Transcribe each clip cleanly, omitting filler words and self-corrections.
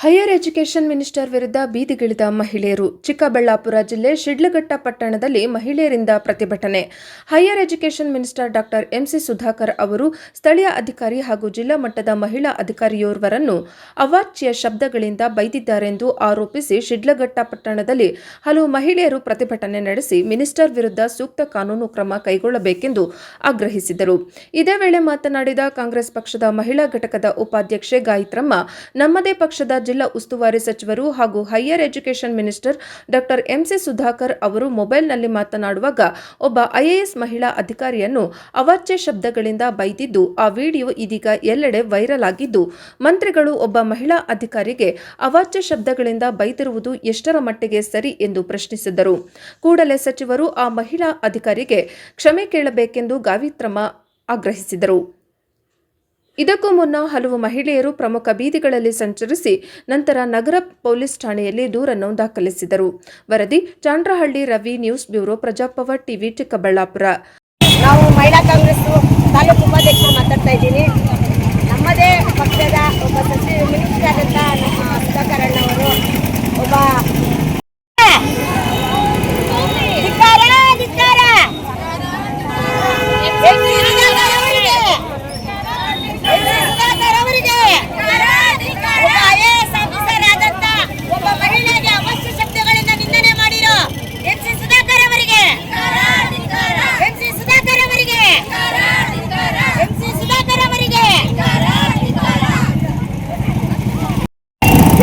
Higher education minister ವಿರುದ್ಧ ಬೀದಿಗಿಳಿದ ಮಹಿಳೆಯರು. ಚಿಕ್ಕಬಳ್ಳಾಪುರ ಜಿಲ್ಲೆ ಶಿಡ್ಲಘಟ್ಟ ಪಟ್ಟಣದಲ್ಲಿ ಮಹಿಳೆಯರಿಂದ ಪ್ರತಿಭಟನೆ. ಹೈಯರ್ ಎಜುಕೇಷನ್ ಮಿನಿಸ್ಟರ್ ಡಾ ಎಂ.ಸಿ. ಸುಧಾಕರ್ ಅವರು ಸ್ಥಳೀಯ ಅಧಿಕಾರಿ ಹಾಗೂ ಜಿಲ್ಲಾ ಮಟ್ಟದ ಮಹಿಳಾ ಅಧಿಕಾರಿಯೋರ್ವರನ್ನು ಅವಾಚ್ಯ ಶಬ್ದಗಳಿಂದ ಬೈದಿದ್ದಾರೆಂದು ಆರೋಪಿಸಿ ಶಿಡ್ಲಘಟ್ಟ ಪಟ್ಟಣದಲ್ಲಿ ಹಲವು ಮಹಿಳೆಯರು ಪ್ರತಿಭಟನೆ ನಡೆಸಿ ಮಿನಿಸ್ಟರ್ ವಿರುದ್ಧ ಸೂಕ್ತ ಕಾನೂನು ಕ್ರಮ ಕೈಗೊಳ್ಳಬೇಕೆಂದು ಆಗ್ರಹಿಸಿದರು. ಇದೇ ವೇಳೆ ಮಾತನಾಡಿದ ಕಾಂಗ್ರೆಸ್ ಪಕ್ಷದ ಮಹಿಳಾ ಘಟಕದ ಉಪಾಧ್ಯಕ್ಷೆ ಗಾಯತ್ರಮ್ಮ, ನಮ್ಮದೇ ಪಕ್ಷದ ಜಿಲ್ಲಾ ಉಸ್ತುವಾರಿ ಸಚಿವರು ಹಾಗೂ ಹೈಯರ್ ಎಜುಕೇಷನ್ ಮಿನಿಸ್ಟರ್ ಡಾ ಎಂ.ಸಿ. ಸುಧಾಕರ್ ಅವರು ಮೊಬೈಲ್ನಲ್ಲಿ ಮಾತನಾಡುವಾಗ ಒಬ್ಬ ಐಎಎಸ್ ಮಹಿಳಾ ಅಧಿಕಾರಿಯನ್ನು ಅವಾಚ್ಯ ಶಬ್ದಗಳಿಂದ ಬೈದಿದ್ದು, ಆ ವಿಡಿಯೋ ಇದೀಗ ಎಲ್ಲೆಡೆ ವೈರಲ್ ಆಗಿದ್ದು, ಮಂತ್ರಿಗಳು ಒಬ್ಬ ಮಹಿಳಾ ಅಧಿಕಾರಿಗೆ ಅವಾಚ್ಯ ಶಬ್ದಗಳಿಂದ ಬೈದಿರುವುದು ಎಷ್ಟರ ಮಟ್ಟಿಗೆ ಸರಿ ಎಂದು ಪ್ರಶ್ನಿಸಿದರು. ಕೂಡಲೇ ಸಚಿವರು ಆ ಮಹಿಳಾ ಅಧಿಕಾರಿಗೆ ಕ್ಷಮೆ ಕೇಳಬೇಕೆಂದು ಗಾಯತ್ರಮ್ಮ ಆಗ್ರಹಿಸಿದರು. ಇದಕ್ಕೂ ಮುನ್ನ ಹಲವು ಮಹಿಳೆಯರು ಪ್ರಮುಖ ಬೀದಿಗಳಲ್ಲಿ ಸಂಚರಿಸಿ ನಂತರ ನಗರ ಪೊಲೀಸ್ ಠಾಣೆಯಲ್ಲಿ ದೂರನ್ನು ದಾಖಲಿಸಿದರು. ವರದಿ Chandrahalli Ravi, news bureau, Prajapower TV, Chikkaballapur. ನಾವು ಮಹಿಳಾ ಕಾಂಗ್ರೆಸ್ ತಾಲೂಕು ಉಪಾಧ್ಯಕ್ಷರು ಮಾತಾಡ್ತಾ ಇದ್ದೀನಿ. ನಮ್ಮದೇ ಪಕ್ಷದ ಒಬ್ಬ ಮಿನಿಸ್ಟರ್ ಆದಂಥ ನಮ್ಮ ಸುಧಾಕರ್ ಅಣ್ಣವರು ಒಬ್ಬ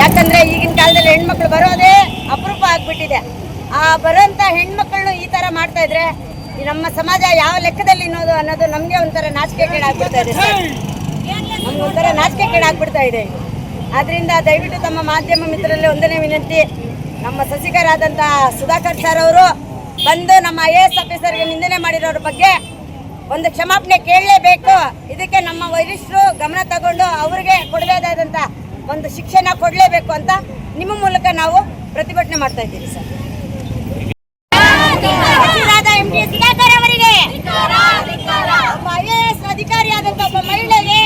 ಯಾಕಂದ್ರೆ ಈಗಿನ ಕಾಲದಲ್ಲಿ ಹೆಣ್ಮಕ್ಳು ಬರೋದೇ ಅಪರೂಪ ಆಗ್ಬಿಟ್ಟಿದೆ. ಆ ಬರೋಂಥ ಹೆಣ್ಮಕ್ಳನ್ನು ಈ ತರ ಮಾಡ್ತಾ ಇದ್ರೆ ನಮ್ಮ ಸಮಾಜ ಯಾವ ಲೆಕ್ಕದಲ್ಲಿ ಅನ್ನೋದು ನಮ್ಗೆ ಒಂಥರ ನಾಚಿಕೆಗೇಡಾಗ್ಬಿಡ್ತಾ ಇದೆ ಸರ್. ನಮ್ಗೆ ಒಂಥರ ನಾಚಿಕೆಗೇಡಾಗ್ಬಿಡ್ತಾ ಇದೆ. ಆದ್ರಿಂದ ದಯವಿಟ್ಟು ತಮ್ಮ ಮಾಧ್ಯಮ ಮಿತ್ರರಲ್ಲಿ ಒಂದನೇ ವಿನಂತಿ, ನಮ್ಮ ಸಚಿವರಾದಂಥ ಸುಧಾಕರ್ ಸರ್ ಅವರು ಬಂದು ನಮ್ಮ IAS ಆಫೀಸರ್ಗೆ ನಿಂದನೆ ಮಾಡಿರೋರ ಬಗ್ಗೆ ಒಂದು ಕ್ಷಮಾಪಣೆ ಕೇಳಲೇಬೇಕು. ಇದಕ್ಕೆ ನಮ್ಮ ವರಿಷ್ಠರು ಗಮನ ತಗೊಂಡು ಅವ್ರಿಗೆ ಕೊಡಬೇಕಾದಂಥ ಒಂದು ಶಿಕ್ಷಣ ಕೊಡಲೇಬೇಕು ಅಂತ ನಿಮ್ಮ ಮೂಲಕ ನಾವು ಪ್ರತಿಭಟನೆ ಮಾಡ್ತಾ ಇದ್ದೀವಿ ಸರ್. IAS ಅಧಿಕಾರಿಯಾದಂಥ ಒಬ್ಬ ಮಹಿಳೆಗೆ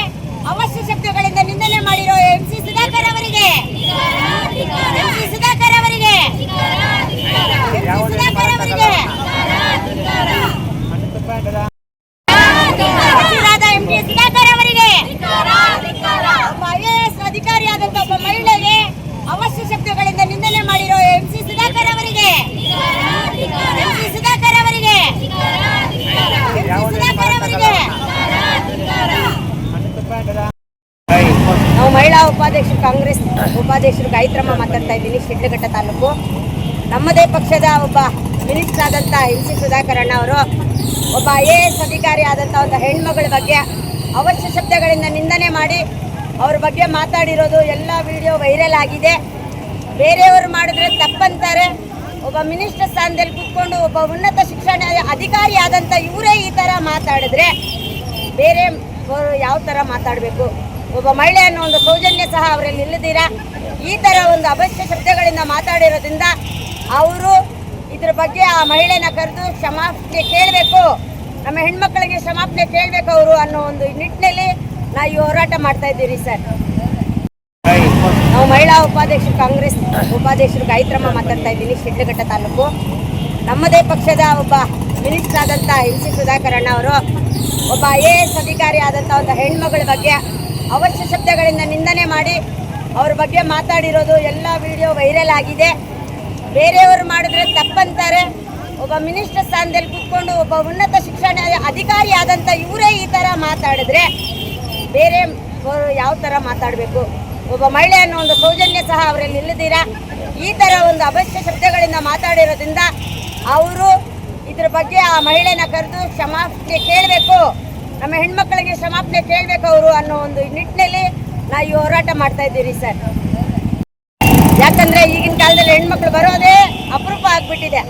ಅವಶ್ಯ ಶಬ್ದಗಳಿಂದ ನಿಂದನೆ ಮಾಡಿರೋ ಎಂ.ಸಿ. ಸುಧಾಕರ್ ಅವರಿಗೆ IAS ಅಧಿಕಾರಿಯಾದಂಥ ಒಬ್ಬ ಮಹಿಳೆಗೆ ಅವಶ್ಯ ಶಬ್ದಗಳಿಂದ ನಿಂದನೆ ಮಾಡಿರೋ ಎಂ.ಸಿ. ಸುಧಾಕರ್ ಅವರಿಗೆ ನಾವು ಮಹಿಳಾ ಉಪಾಧ್ಯಕ್ಷರು ಕಾಂಗ್ರೆಸ್ ಉಪಾಧ್ಯಕ್ಷರು ಗಾಯತ್ರಮ್ಮ ಮಾತಾಡ್ತಾ ಇದ್ದೀನಿ. ಶಿಡ್ಲಘಟ್ಟ ತಾಲೂಕು ನಮ್ಮದೇ ಪಕ್ಷದ ಒಬ್ಬ ಮಿನಿಸ್ಟರ್ ಆದಂಥ ಎಂ.ಸಿ. ಸುಧಾಕರ್ ಅಣ್ಣ ಅವರು ಒಬ್ಬ IAS ಅಧಿಕಾರಿ ಆದಂಥ ಒಂದು ಹೆಣ್ಮಗಳ ಬಗ್ಗೆ ಅವಶ್ಯ ಶಬ್ದಗಳಿಂದ ನಿಂದನೆ ಮಾಡಿ ಅವ್ರ ಬಗ್ಗೆ ಮಾತಾಡಿರೋದು ಎಲ್ಲ ವಿಡಿಯೋ ವೈರಲ್ ಆಗಿದೆ. ಬೇರೆಯವರು ಮಾಡಿದ್ರೆ ತಪ್ಪಂತಾರೆ. ಒಬ್ಬ ಮಿನಿಸ್ಟರ್ ಸ್ಥಾನದಲ್ಲಿ ಕೂತ್ಕೊಂಡು ಒಬ್ಬ ಉನ್ನತ ಶಿಕ್ಷಣ ಅಧಿಕಾರಿ ಆದಂಥ ಇವರೇ ಈ ಥರ ಮಾತಾಡಿದ್ರೆ ಬೇರೆ ಯಾವ ಥರ ಮಾತಾಡಬೇಕು? ಒಬ್ಬ ಮಹಿಳೆ ಅನ್ನೋ ಒಂದು ಸೌಜನ್ಯ ಸಹ ಅವರಲ್ಲಿ ಇಲ್ಲದಿರ ಈ ಥರ ಒಂದು ಅವಶ್ಯ ಶಬ್ದಗಳಿಂದ ಮಾತಾಡಿರೋದ್ರಿಂದ ಅವರು ಇದ್ರ ಬಗ್ಗೆ ಆ ಮಹಿಳೆನ ಕರೆದು ಕ್ಷಮಾಪಣೆ ಕೇಳಬೇಕು, ನಮ್ಮ ಹೆಣ್ಮಕ್ಳಿಗೆ ಕ್ಷಮಾಪಣೆ ಕೇಳಬೇಕು ಅವರು ಅನ್ನೋ ಒಂದು ನಿಟ್ಟಿನಲ್ಲಿ ನಾವು ಈ ಹೋರಾಟ ಮಾಡ್ತಾ ಇದ್ದೀರಿ ಸರ್. ನಾವು ಮಹಿಳಾ ಉಪಾಧ್ಯಕ್ಷರು ಕಾಂಗ್ರೆಸ್ ಉಪಾಧ್ಯಕ್ಷರು ಗಾಯತ್ರಮ್ಮ ಮಾತಾಡ್ತಾ ಇದ್ದೀನಿ. ಶಿಡ್ಲಘಟ್ಟ ತಾಲೂಕು ನಮ್ಮದೇ ಪಕ್ಷದ ಒಬ್ಬ ಮಿನಿಸ್ಟರ್ ಆದಂಥ ಎಂ.ಸಿ. ಸುಧಾಕರ್ ಅಣ್ಣ ಅವರು ಒಬ್ಬ IAS ಅಧಿಕಾರಿ ಆದಂಥ ಒಂದು ಹೆಣ್ಮಗಳ ಬಗ್ಗೆ ಅವಶ್ಯ ಶಬ್ದಗಳಿಂದ ನಿಂದನೆ ಮಾಡಿ ಅವ್ರ ಬಗ್ಗೆ ಮಾತಾಡಿರೋದು ಎಲ್ಲ ವಿಡಿಯೋ ವೈರಲ್ ಆಗಿದೆ. ಬೇರೆಯವರು ಮಾಡಿದ್ರೆ ತಪ್ಪಂತಾರೆ. ಒಬ್ಬ ಮಿನಿಸ್ಟರ್ ಸ್ಥಾನದಲ್ಲಿ ಕೂತ್ಕೊಂಡು ಒಬ್ಬ ಉನ್ನತ ಶಿಕ್ಷಣ ಅಧಿಕಾರಿ ಆದಂಥ ಇವರೇ ಈ ಥರ ಮಾತಾಡಿದ್ರೆ ಬೇರೆ ಯಾವ ಥರ ಮಾತಾಡಬೇಕು? ಒಬ್ಬ ಮಹಿಳೆ ಅನ್ನೋ ಒಂದು ಸೌಜನ್ಯ ಸಹ ಅವರಲ್ಲಿ ಇಲ್ಲದಿರ ಈ ಥರ ಒಂದು ಅವಶ್ಯ ಶಬ್ದಗಳಿಂದ ಮಾತಾಡಿರೋದ್ರಿಂದ ಅವರು ಇದ್ರ ಬಗ್ಗೆ ಆ ಮಹಿಳೆನ ಕರೆದು ಕ್ಷಮಾಪಣೆ ಕೇಳಬೇಕು, ನಮ್ಮ ಹೆಣ್ಮಕ್ಳಿಗೆ ಕ್ಷಮಾಪಣೆ ಕೇಳಬೇಕು ಅವರು ಅನ್ನೋ ಒಂದು ನಿಟ್ಟಿನಲ್ಲಿ ನಾವು ಈ ಹೋರಾಟ ಮಾಡ್ತಾ ಇದ್ದೀರಿ ಸರ್. ಯಾಕಂದ್ರೆ ಈಗಿನ ಕಾಲದಲ್ಲಿ ಹೆಣ್ಮಕ್ಳು ಬರೋದೇ ಅಪರೂಪ ಆಗ್ಬಿಟ್ಟಿದೆ.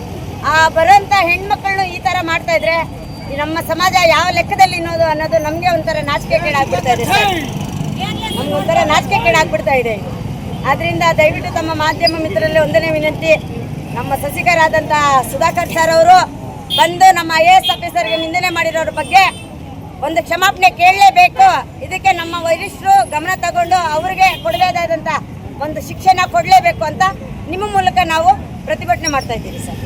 ಆ ಬರೋಂಥ ಹೆಣ್ಮಕ್ಳನ್ನು ಈ ಥರ ಮಾಡ್ತಾ ಇದ್ರೆ ನಮ್ಮ ಸಮಾಜ ಯಾವ ಲೆಕ್ಕದಲ್ಲಿ ಅನ್ನೋದು ನಮಗೆ ಒಂಥರ ನಾಚಿಕೆಗೇಡಾಗ್ಬಿಡ್ತಾ ಇದೆ ಸರ್. ನಮ್ಗೆ ಒಂಥರ ನಾಚಿಕೆಗೇಡಾಗ್ಬಿಡ್ತಾ ಇದೆ. ಆದ್ರಿಂದ ದಯವಿಟ್ಟು ತಮ್ಮ ಮಾಧ್ಯಮ ಮಿತ್ರರಲ್ಲಿ ಒಂದನೇ ವಿನಂತಿ, ನಮ್ಮ ಸಚಿವರಾದಂಥ ಸುಧಾಕರ್ ಸರ್ ಅವರು ಬಂದು ನಮ್ಮ IAS ಆಫೀಸರ್ಗೆ ನಿಂದನೆ ಮಾಡಿರೋರ ಬಗ್ಗೆ ಒಂದು ಕ್ಷಮಾಪಣೆ ಕೇಳಲೇಬೇಕು. ಇದಕ್ಕೆ ನಮ್ಮ ವರಿಷ್ಠರು ಗಮನ ತಗೊಂಡು ಅವ್ರಿಗೆ ಕೊಡಬೇಕಾದಂಥ ಒಂದು ಶಿಕ್ಷೆನ ಕೊಡಲೇಬೇಕು ಅಂತ ನಿಮ್ಮ ಮೂಲಕ ನಾವು ಪ್ರತಿಭಟನೆ ಮಾಡ್ತಾ ಇದ್ದೀವಿ ಸರ್.